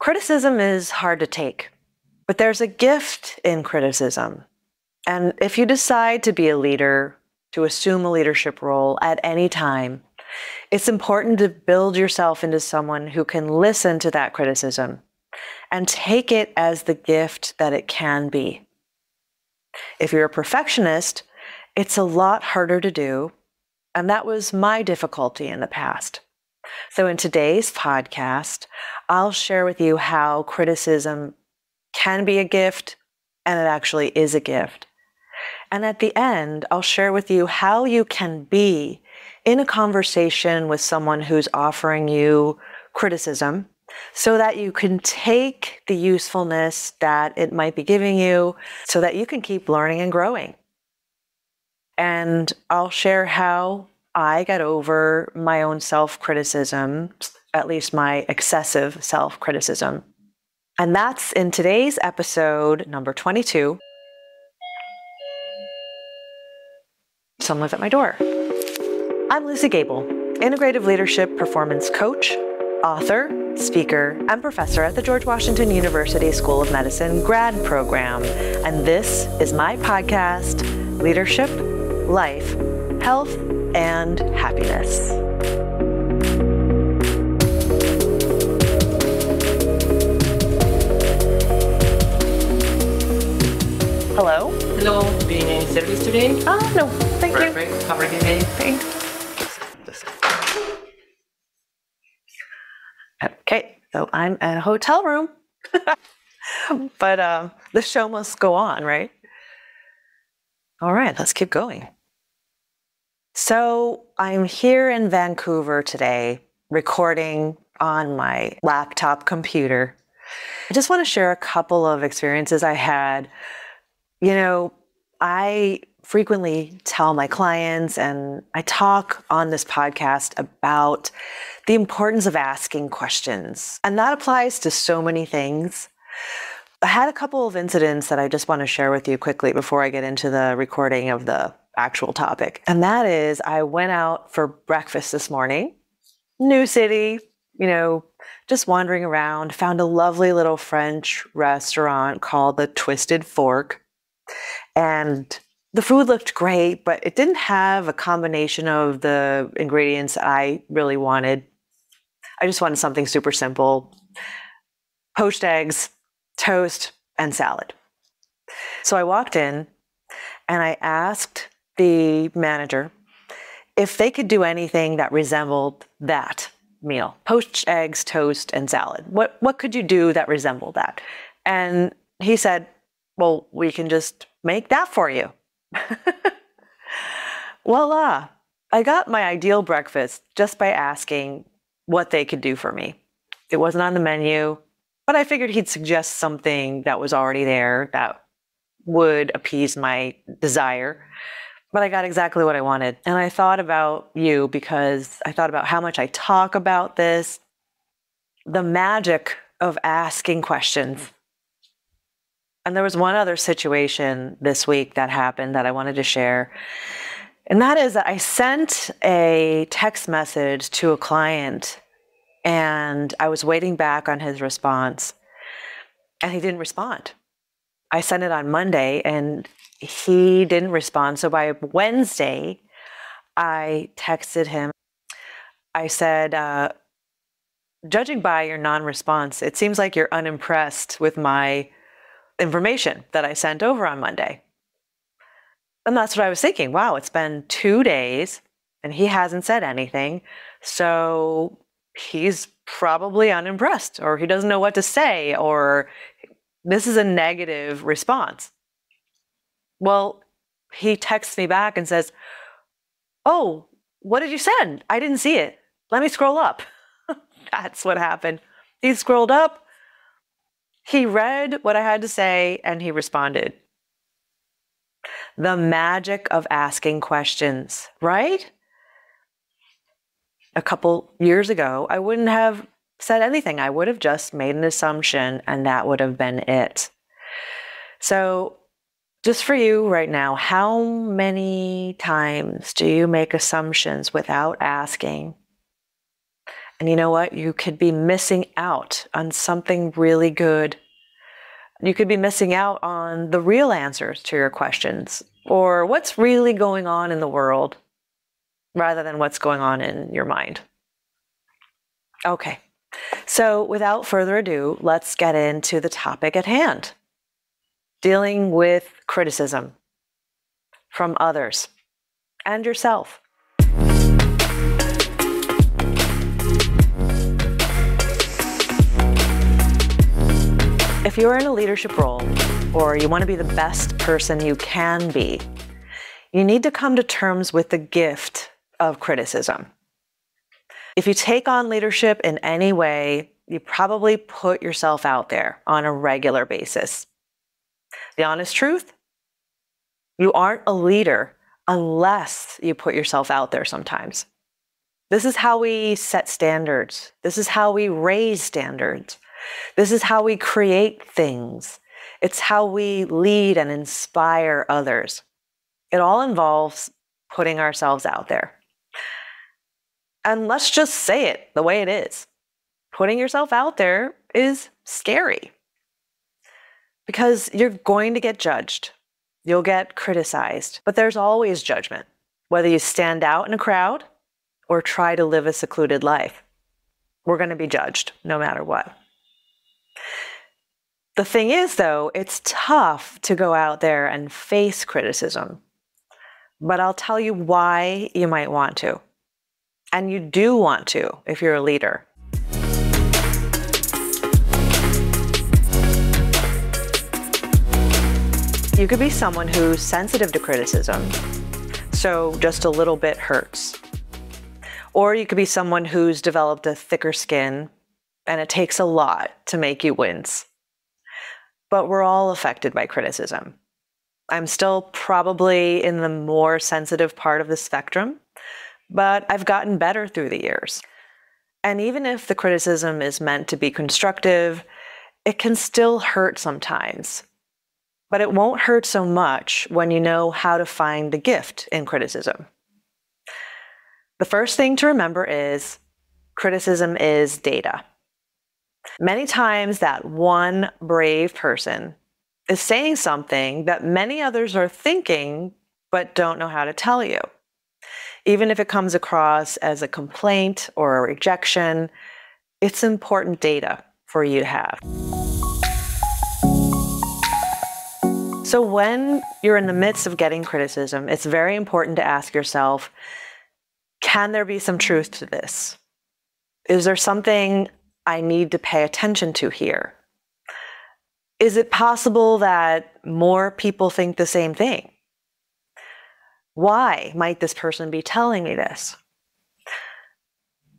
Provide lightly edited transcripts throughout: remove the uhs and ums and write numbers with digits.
Criticism is hard to take, but there's a gift in criticism. And if you decide to be a leader, to assume a leadership role at any time, it's important to build yourself into someone who can listen to that criticism and take it as the gift that it can be. If you're a perfectionist, it's a lot harder to do, and that was my difficulty in the past. So in today's podcast, I'll share with you how criticism can be a gift, and it actually is a gift. And at the end, I'll share with you how you can be in a conversation with someone who's offering you criticism so that you can take the usefulness that it might be giving you so that you can keep learning and growing. And I'll share how I got over my own self-criticism, at least my excessive self-criticism. And that's in today's episode number 22. Someone's at my door. I'm Lucy Gable, Integrative Leadership Performance Coach, author, speaker, and professor at the George Washington University School of Medicine grad program. And this is my podcast, Leadership, Life, Health, and Happiness. Hello? Hello, do you need any service today? Oh, no, thank you. Perfect, have a good day. Thanks. Okay, so I'm at a hotel room, but the show must go on, right? All right, let's keep going. So I'm here in Vancouver today, recording on my laptop computer. I just want to share a couple of experiences I had. You know, I frequently tell my clients, and I talk on this podcast about the importance of asking questions. And that applies to so many things. I had a couple of incidents that I just want to share with you quickly before I get into the recording of the actual topic. And that is, I went out for breakfast this morning, new city, just wandering around, found a lovely little French restaurant called the Twisted Fork. And the food looked great, but it didn't have a combination of the ingredients I really wanted. I just wanted something super simple: poached eggs, toast, and salad. So I walked in and I asked the manager if they could do anything that resembled that meal: poached eggs, toast, and salad. What could you do that resembled that? And he said, well, we can just make that for you. Voila! I got my ideal breakfast just by asking what they could do for me. It wasn't on the menu, but I figured he'd suggest something that was already there that would appease my desire. But I got exactly what I wanted. And I thought about you because I thought about how much I talk about this, the magic of asking questions. And there was one other situation this week that happened that I wanted to share. And that is that I sent a text message to a client and I was waiting back on his response, and he didn't respond. I sent it on Monday and he didn't respond. So by Wednesday, I texted him. I said, judging by your non-response, it seems like you're unimpressed with my information that I sent over on Monday. And that's what I was thinking. Wow, it's been 2 days and he hasn't said anything. So he's probably unimpressed, or he doesn't know what to say, or this is a negative response. Well, he texts me back and says, oh, what did you send? I didn't see it. Let me scroll up. That's what happened. He scrolled up. He read what I had to say and he responded. The magic of asking questions, right? A couple years ago, I wouldn't have said anything. I would have just made an assumption and that would have been it. So just for you right now, how many times do you make assumptions without asking? And you know what? You could be missing out on something really good. You could be missing out on the real answers to your questions or what's really going on in the world rather than what's going on in your mind. Okay, so without further ado, let's get into the topic at hand. Dealing with criticism from others and yourself. If you're in a leadership role or you want to be the best person you can be, you need to come to terms with the gift of criticism. If you take on leadership in any way, you probably put yourself out there on a regular basis. The honest truth? You aren't a leader unless you put yourself out there sometimes. This is how we set standards. This is how we raise standards. This is how we create things. It's how we lead and inspire others. It all involves putting ourselves out there. And let's just say it the way it is. Putting yourself out there is scary because you're going to get judged. You'll get criticized, but there's always judgment, whether you stand out in a crowd or try to live a secluded life. We're going to be judged no matter what. The thing is, though, it's tough to go out there and face criticism. But I'll tell you why you might want to. And you do want to if you're a leader. You could be someone who's sensitive to criticism, so just a little bit hurts. Or you could be someone who's developed a thicker skin, and it takes a lot to make you wince. But we're all affected by criticism. I'm still probably in the more sensitive part of the spectrum, but I've gotten better through the years. And even if the criticism is meant to be constructive, it can still hurt sometimes. But it won't hurt so much when you know how to find the gift in criticism. The first thing to remember is criticism is data. Many times that one brave person is saying something that many others are thinking but don't know how to tell you. Even if it comes across as a complaint or a rejection, it's important data for you to have. So when you're in the midst of getting criticism, it's very important to ask yourself, can there be some truth to this? Is there something I need to pay attention to here? Is it possible that more people think the same thing? Why might this person be telling me this?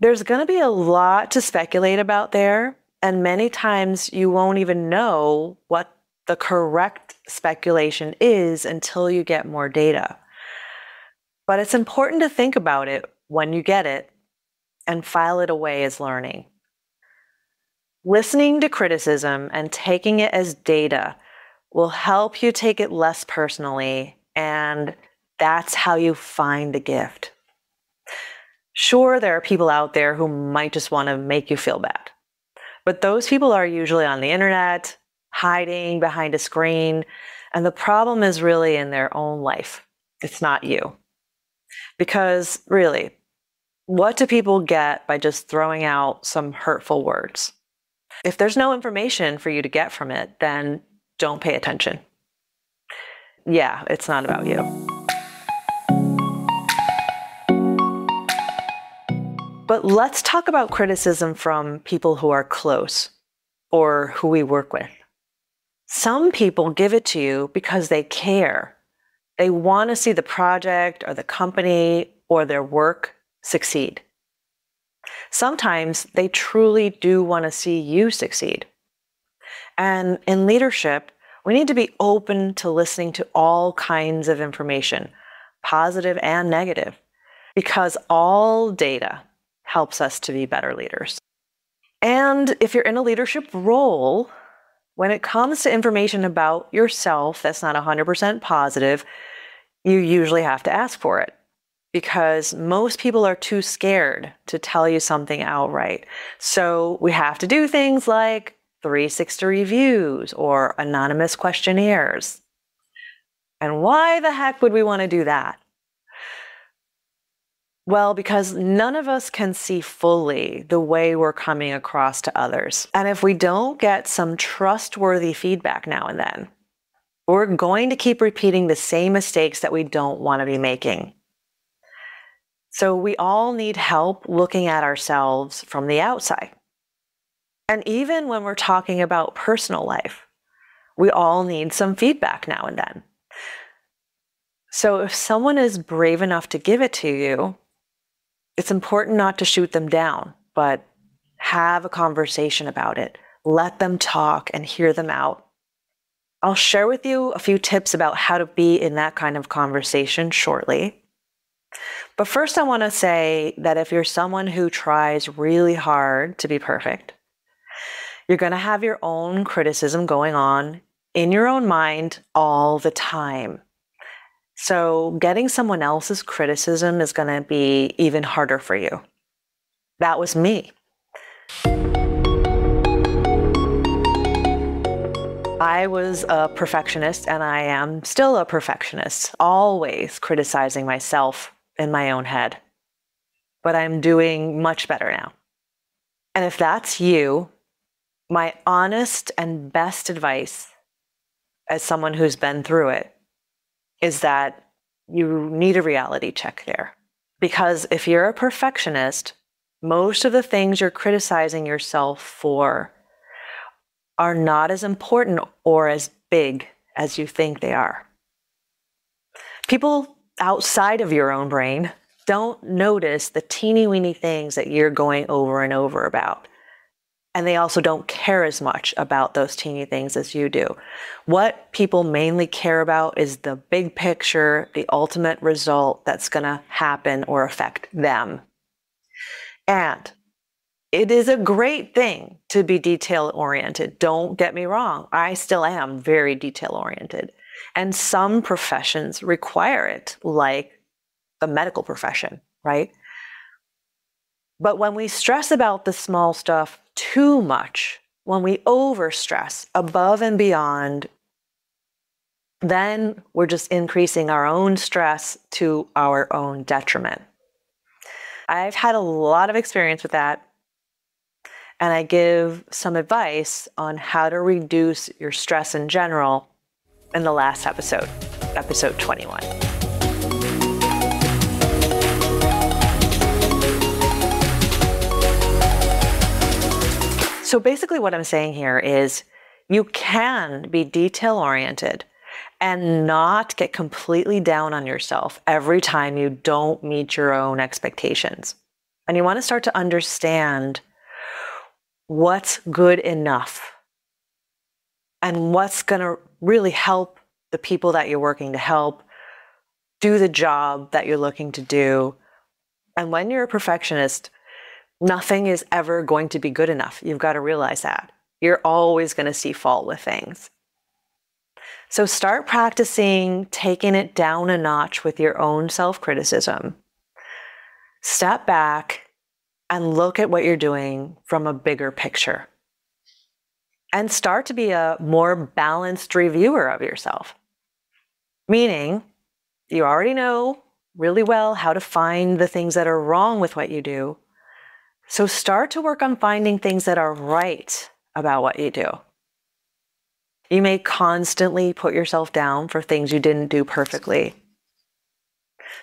There's going to be a lot to speculate about there, and many times you won't even know what the correct speculation is until you get more data. But it's important to think about it when you get it and file it away as learning. Listening to criticism and taking it as data will help you take it less personally, and that's how you find the gift. Sure, there are people out there who might just want to make you feel bad, but those people are usually on the internet, hiding behind a screen, and the problem is really in their own life. It's not you. Because really, what do people get by just throwing out some hurtful words? If there's no information for you to get from it, then don't pay attention. Yeah, it's not about you. But let's talk about criticism from people who are close or who we work with. Some people give it to you because they care. They want to see the project or the company or their work succeed. Sometimes they truly do want to see you succeed. And in leadership, we need to be open to listening to all kinds of information, positive and negative, because all data helps us to be better leaders. And if you're in a leadership role, when it comes to information about yourself that's not 100% positive, you usually have to ask for it. because most people are too scared to tell you something outright. So we have to do things like 360 reviews or anonymous questionnaires. And why the heck would we want to do that? Well, because none of us can see fully the way we're coming across to others. And if we don't get some trustworthy feedback now and then, we're going to keep repeating the same mistakes that we don't want to be making. So we all need help looking at ourselves from the outside. And even when we're talking about personal life, we all need some feedback now and then. So if someone is brave enough to give it to you, it's important not to shoot them down, but have a conversation about it. Let them talk and hear them out. I'll share with you a few tips about how to be in that kind of conversation shortly. But first, I want to say that if you're someone who tries really hard to be perfect, you're going to have your own criticism going on in your own mind all the time. So getting someone else's criticism is going to be even harder for you. That was me. I was a perfectionist, and I am still a perfectionist, always criticizing myself in my own head. But I'm doing much better now. And if that's you, my honest and best advice as someone who's been through it is that you need a reality check there. Because if you're a perfectionist, most of the things you're criticizing yourself for are not as important or as big as you think they are. People outside of your own brain don't notice the teeny weeny things that you're going over and over about. And they also don't care as much about those teeny things as you do. What people mainly care about is the big picture, the ultimate result that's going to happen or affect them. And it is a great thing to be detail-oriented. Don't get me wrong. I still am very detail-oriented. And some professions require it, like the medical profession, right? But when we stress about the small stuff too much, when we overstress above and beyond, then we're just increasing our own stress to our own detriment. I've had a lot of experience with that, and I give some advice on how to reduce your stress in general in the last episode, episode 21. So basically what I'm saying here is you can be detail-oriented and not get completely down on yourself every time you don't meet your own expectations. And you want to start to understand what's good enough and what's going to really help the people that you're working to help do the job that you're looking to do. And when you're a perfectionist, nothing is ever going to be good enough. You've got to realize that. You're always going to see fault with things. So start practicing taking it down a notch with your own self-criticism. Step back and look at what you're doing from a bigger picture. And start to be a more balanced reviewer of yourself. Meaning, you already know really well how to find the things that are wrong with what you do. So start to work on finding things that are right about what you do. You may constantly put yourself down for things you didn't do perfectly.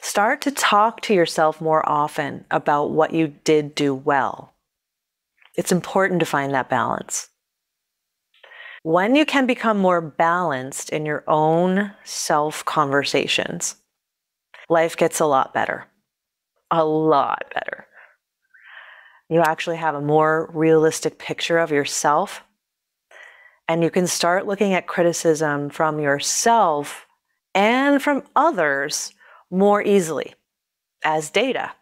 Start to talk to yourself more often about what you did do well. It's important to find that balance. When you can become more balanced in your own self-conversations, life gets a lot better. A lot better. You actually have a more realistic picture of yourself, and you can start looking at criticism from yourself and from others more easily as data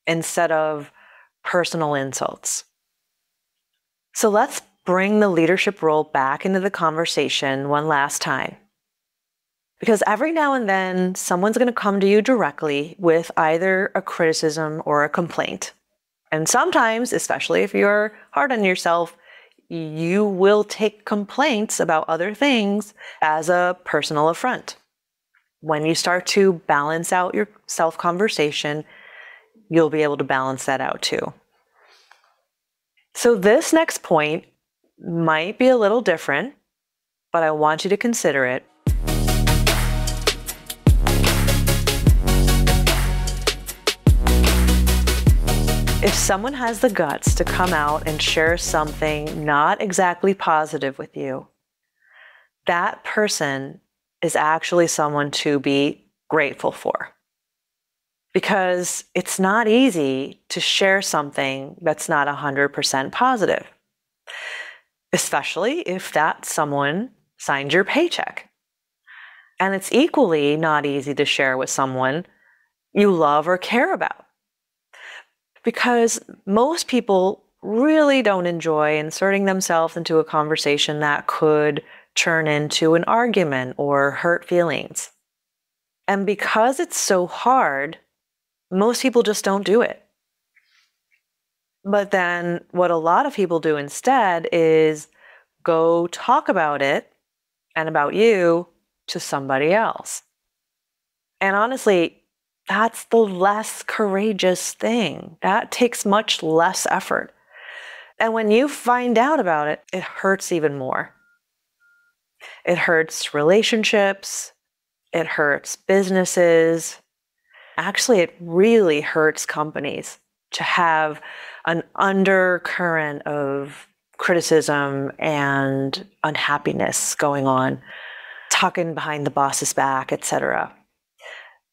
instead of personal insults. So let's bring the leadership role back into the conversation one last time. Because every now and then, someone's going to come to you directly with either a criticism or a complaint. And sometimes, especially if you're hard on yourself, you will take complaints about other things as a personal affront. When you start to balance out your self-conversation, you'll be able to balance that out too. So this next point might be a little different, but I want you to consider it. If someone has the guts to come out and share something not exactly positive with you, that person is actually someone to be grateful for. Because it's not easy to share something that's not 100% positive, especially if that someone signed your paycheck. And it's equally not easy to share with someone you love or care about. Because most people really don't enjoy inserting themselves into a conversation that could turn into an argument or hurt feelings. And because it's so hard, most people just don't do it. But then what a lot of people do instead is go talk about it and about you to somebody else. And honestly, that's the less courageous thing. That takes much less effort. And when you find out about it, it hurts even more. It hurts relationships. It hurts businesses. Actually, it really hurts companies to have an undercurrent of criticism and unhappiness going on, talking behind the boss's back, etc.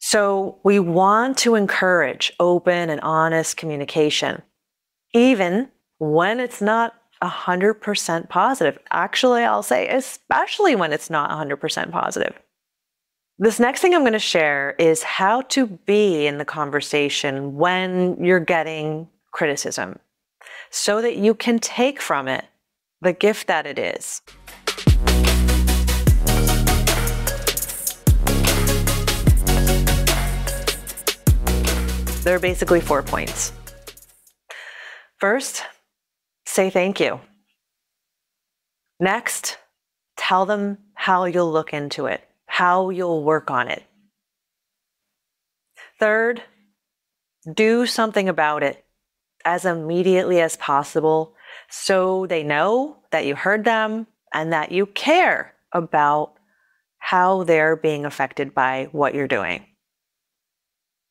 So we want to encourage open and honest communication, even when it's not 100% positive. Actually, I'll say especially when it's not 100% positive. This next thing I'm going to share is how to be in the conversation when you're getting criticism so that you can take from it the gift that it is. There are basically 4 points. First, say thank you. Next, tell them how you'll look into it, how you'll work on it. Third, do something about it as immediately as possible so they know that you heard them and that you care about how they're being affected by what you're doing.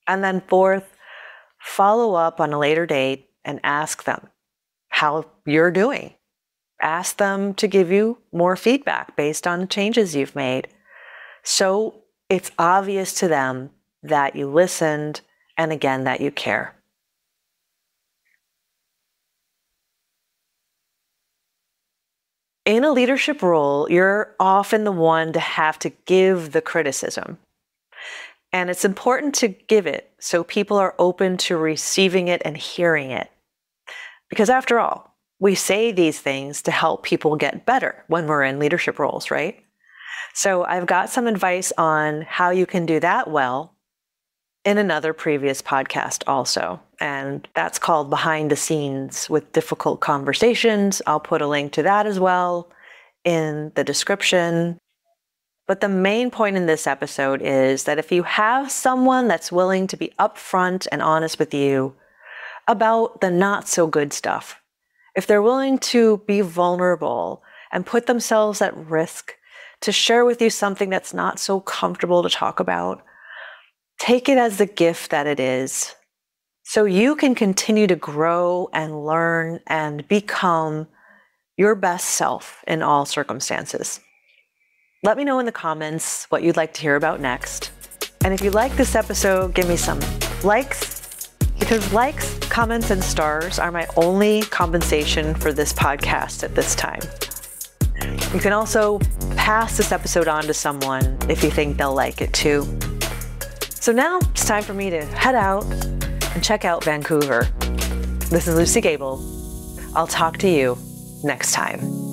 And then fourth, follow up on a later date and ask them how you're doing. Ask them to give you more feedback based on the changes you've made. So it's obvious to them that you listened and again that you care. In a leadership role, you're often the one to have to give the criticism. And it's important to give it so people are open to receiving it and hearing it. Because after all, we say these things to help people get better when we're in leadership roles, right? So I've got some advice on how you can do that well in another previous podcast also. And that's called Behind the Scenes with Difficult Conversations. I'll put a link to that as well in the description. But the main point in this episode is that if you have someone that's willing to be upfront and honest with you about the not so good stuff, if they're willing to be vulnerable and put themselves at risk to share with you something that's not so comfortable to talk about, take it as the gift that it is so you can continue to grow and learn and become your best self in all circumstances. Let me know in the comments what you'd like to hear about next. And if you like this episode, give me some likes, because likes, comments, and stars are my only compensation for this podcast at this time. You can also pass this episode on to someone if you think they'll like it too. So now it's time for me to head out and check out Vancouver. This is Lucy Gable. I'll talk to you next time.